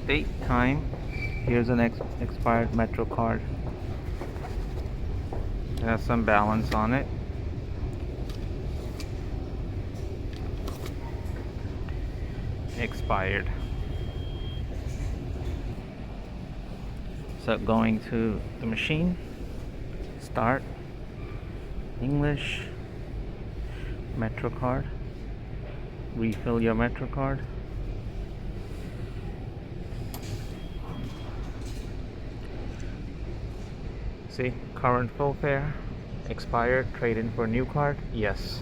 date, time. Here's an expired MetroCard. It has some balance on it. Expired. So going to the machine, start, English, MetroCard, refill your MetroCard. See, current full fare, expired, trade in for new card, yes.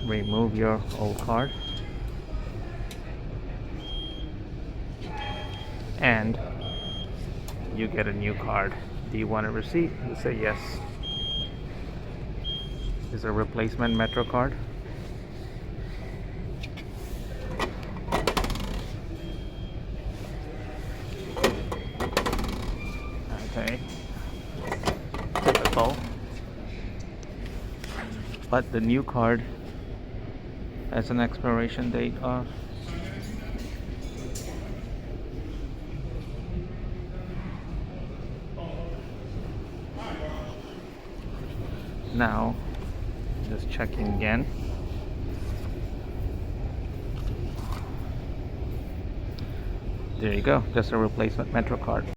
Remove your old card. And you get a new card. Do you want a receipt? You say yes. Is a replacement MetroCard. Okay. Typical. But the new card has an expiration date of now. Just checking again. There you go, just a replacement MetroCard.